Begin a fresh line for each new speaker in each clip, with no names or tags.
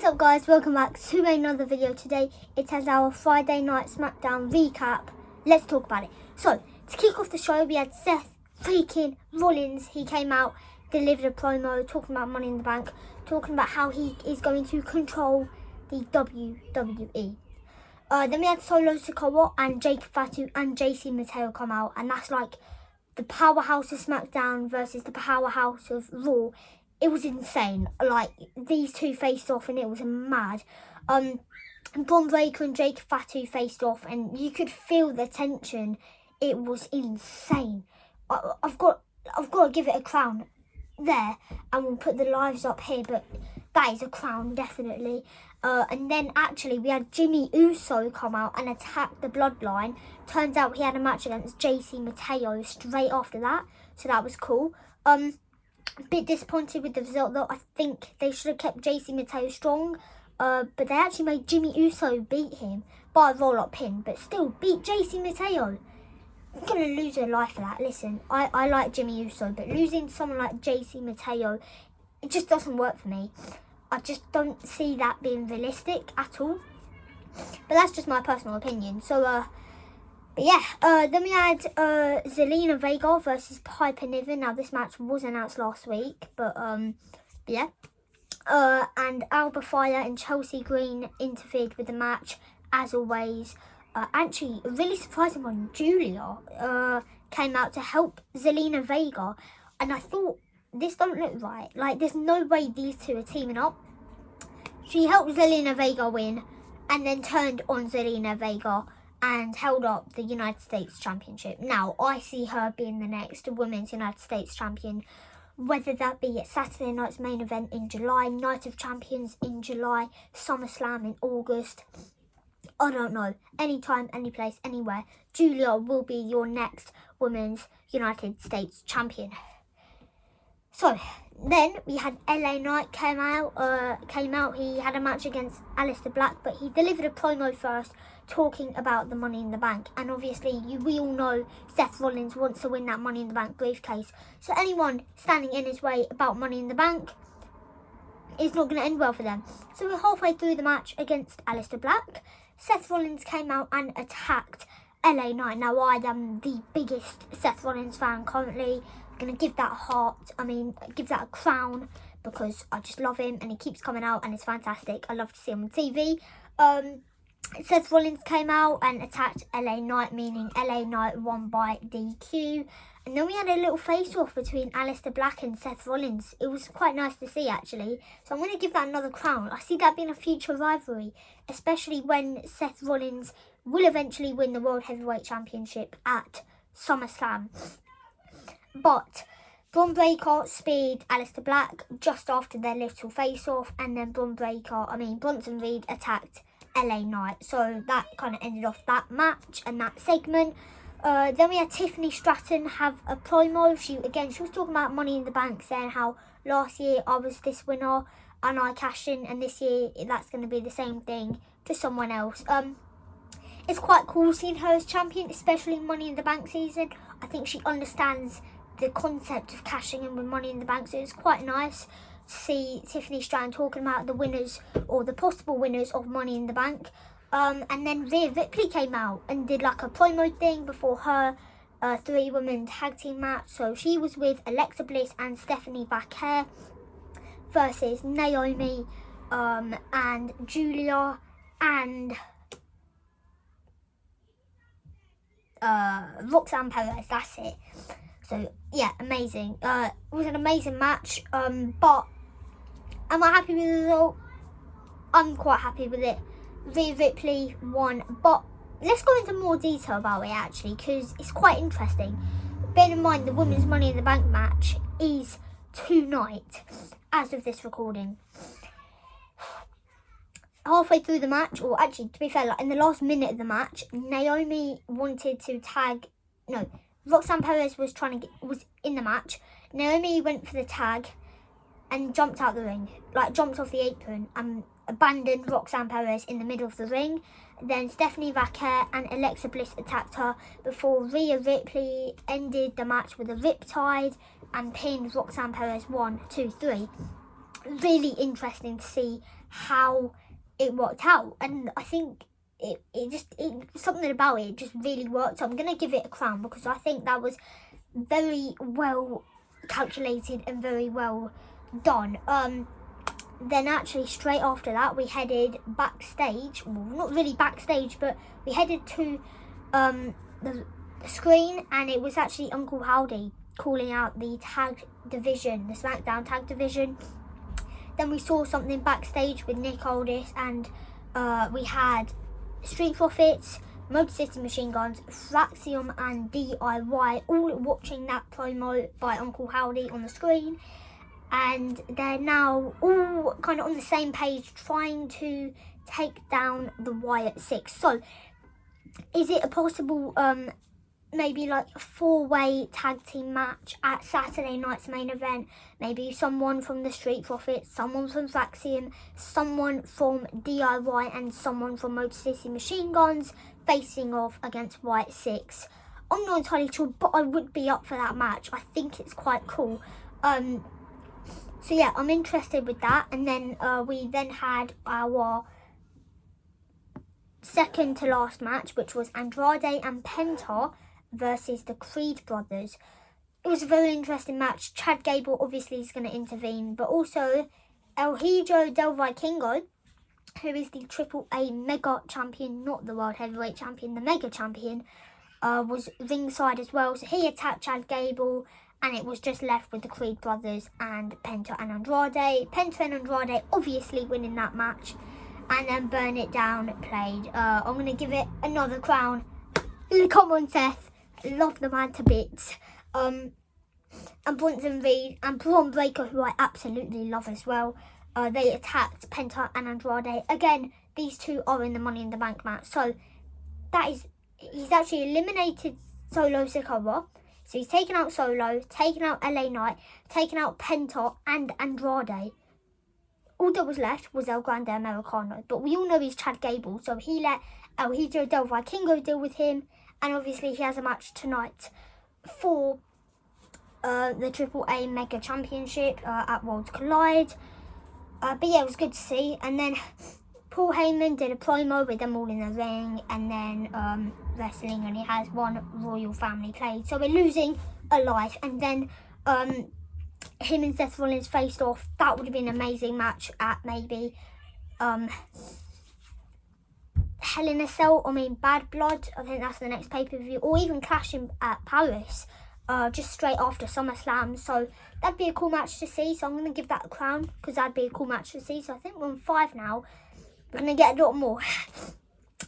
What's up guys, welcome back to another video. Today it has our Friday night SmackDown recap. Let's talk about it. So, to kick off the show we had Seth freaking Rollins. He came out, delivered a promo talking about Money in the Bank, talking about how he is going to control the WWE. Then we had Solo Sikoa and Jake Fatu and JC Mateo come out, and that's like the powerhouse of SmackDown versus the powerhouse of Raw. It was insane. Like, these two faced off and it was mad. Braun Breaker and Jake Fatu faced off and you could feel the tension. It was insane. I've got to give it a crown there, and we'll put the lives up here, but that is a crown, definitely. And then actually we had Jey Uso come out and attack the Bloodline. Turns out he had a match against JC Mateo straight after that, so that was cool. A bit disappointed with the result though. I think they should have kept JC Mateo strong, but they actually made Jey Uso beat him by a roll-up pin, but still beat JC Mateo. I'm going to lose a life for that. Listen, I like Jey Uso, but losing someone like JC Mateo, it just doesn't work for me. I just don't see that being realistic at all. But that's just my personal opinion. So, but yeah, then we had Zelina Vega versus Piper Niven. Now, this match was announced last week, but yeah. And Alba Fire and Chelsea Green interfered with the match, as always. Actually, a really surprising one, Giulia came out to help Zelina Vega. And I thought, this don't look right. Like, there's no way these two are teaming up. She helped Zelina Vega win and then turned on Zelina Vega and held up the United States Championship. Now, I see her being the next Women's United States Champion, whether that be at Saturday night's main event in July, Night of Champions in July, SummerSlam in August. I don't know. Anytime, any place, anywhere. Giulia will be your next Women's United States Champion. So, then we had LA Knight came out. He had a match against Aleister Black, but he delivered a promo first talking about the Money in the Bank. And obviously, we all know Seth Rollins wants to win that Money in the Bank briefcase. So anyone standing in his way about Money in the Bank is not going to end well for them. So we're halfway through the match against Aleister Black. Seth Rollins came out and attacked LA Knight. Now, I am the biggest Seth Rollins fan currently. I'm going to give that a heart. Give that a crown, because I just love him and he keeps coming out and it's fantastic. I love to see him on TV. Seth Rollins came out and attacked LA Knight, meaning LA Knight won by DQ. And then we had a little face-off between Aleister Black and Seth Rollins. It was quite nice to see, actually. So I'm going to give that another crown. I see that being a future rivalry, especially when Seth Rollins will eventually win the World Heavyweight Championship at SummerSlam. But Braun Breaker speared Aleister Black just after their little face-off, and then Bronson Reed attacked LA Knight. So that kind of ended off that match and that segment. Then we had Tiffany Stratton have a promo. She was talking about Money in the Bank, saying how last year I was this winner and I cashed in, and this year that's going to be the same thing to someone else. It's quite cool seeing her as champion, especially Money in the Bank season. I think she understands the concept of cashing in with Money in the Bank, so it's quite nice to see Tiffany Stratton talking about the winners or the possible winners of Money in the Bank. And then Rhea Ripley came out and did like a promo thing before her 3-woman tag team match. So she was with Alexa Bliss and Stephanie Vaquer versus Naomi and Giulia and Roxanne Perez. That's it. So, yeah, amazing. It was an amazing match, but am I happy with the result? I'm quite happy with it. Rhea Ripley won, but let's go into more detail about it, actually, because it's quite interesting. Bear in mind, the Women's Money in the Bank match is tonight, as of this recording. Halfway through the match, or actually, to be fair, like in the last minute of the match, Naomi wanted to Roxanne Perez was in the match. Naomi went for the tag and jumped out the ring, jumped off the apron and abandoned Roxanne Perez in the middle of the ring. Then Stephanie Vaquer and Alexa Bliss attacked her before Rhea Ripley ended the match with a riptide and pinned Roxanne Perez 1, 2, 3. really interesting to see how it worked out. And I think it something about it just really worked. So I'm going to give it a crown because I think that was very well calculated and very well done. Then actually straight after that we headed backstage. Well, not really backstage, but we headed to the screen, and it was actually Uncle Howdy calling out the tag division, the SmackDown tag division. Then we saw something backstage with Nick Aldis, and we had Street Profits, Motor City Machine Guns, Flaxium and DIY all watching that promo by Uncle Howdy on the screen. And they're now all kind of on the same page trying to take down the Wyatt Six. So, is it a possible, maybe like a 4-way tag team match at Saturday night's main event? Maybe someone from the Street Profits, someone from Flaxium, someone from DIY, and someone from Motor City Machine Guns facing off against Wyatt Six. I'm not entirely sure, but I would be up for that match. I think it's quite cool. So yeah, I'm interested with that. And then we then had our second to last match, which was Andrade and Penta versus the Creed brothers. It was a very interesting match. Chad Gable obviously is going to intervene, but also El Hijo Del Vikingo, who is the AAA Mega Champion, not the World Heavyweight Champion, the Mega Champion, was ringside as well. So he attacked Chad Gable, and it was just left with the Creed brothers and Penta and Andrade. Penta and Andrade obviously winning that match. And then Burn It Down played. I'm going to give it another crown. Come on, Seth. Love the man to bits. And Bronson Reed and Braun Breaker, who I absolutely love as well. They attacked Penta and Andrade. Again, these two are in the Money in the Bank match. So, he's actually eliminated Solo Sikoa. So he's taken out Solo, taken out LA Knight, taken out Penta and Andrade. All that was left was El Grande Americano. But we all know he's Chad Gable, so he let El Hijo Del Vikingo deal with him. And obviously he has a match tonight for the AAA Mega Championship at Worlds Collide. But yeah, it was good to see. And then Paul Heyman did a promo with them all in the ring, and then wrestling, and he has one royal family played. So we're losing a life. And then him and Seth Rollins faced off. That would have been an amazing match at maybe Hell in a Cell, Bad Blood. I think that's the next pay-per-view. Or even clashing at Paris, just straight after SummerSlam. So that'd be a cool match to see. So I'm going to give that a crown, because that'd be a cool match to see. So I think we're on 5 now. We're going to get a lot more.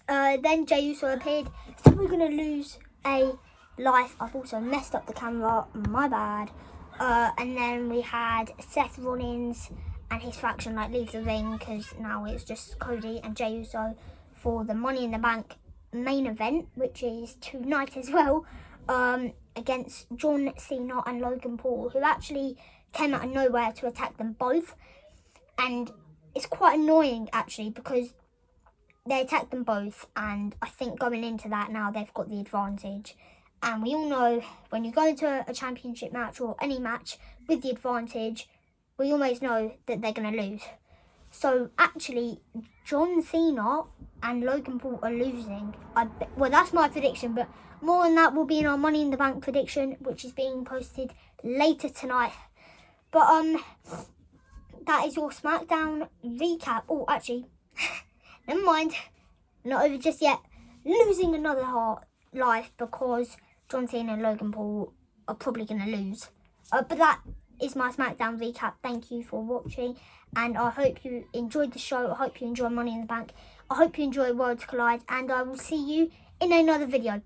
Then Jey Uso appeared. So we're going to lose a life. I've also messed up the camera. My bad. And then we had Seth Rollins and his faction leave the ring, because now it's just Cody and Jey Uso for the Money in the Bank main event, which is tonight as well, against John Cena and Logan Paul, who actually came out of nowhere to attack them both. And it's quite annoying actually, because they attacked them both, and I think going into that now they've got the advantage. And we all know when you go into a championship match or any match with the advantage, we always know that they're going to lose. So actually, John Cena and Logan Paul are losing. Well, that's my prediction, but more on that will be in our Money in the Bank prediction, which is being posted later tonight. But that is your SmackDown recap. Oh, actually, never mind. Not over just yet. Losing another life because John Cena and Logan Paul are probably going to lose. But that is my SmackDown recap. Thank you for watching, and I hope you enjoyed the show. I hope you enjoy Money in the Bank. I hope you enjoy Worlds Collide, and I will see you in another video.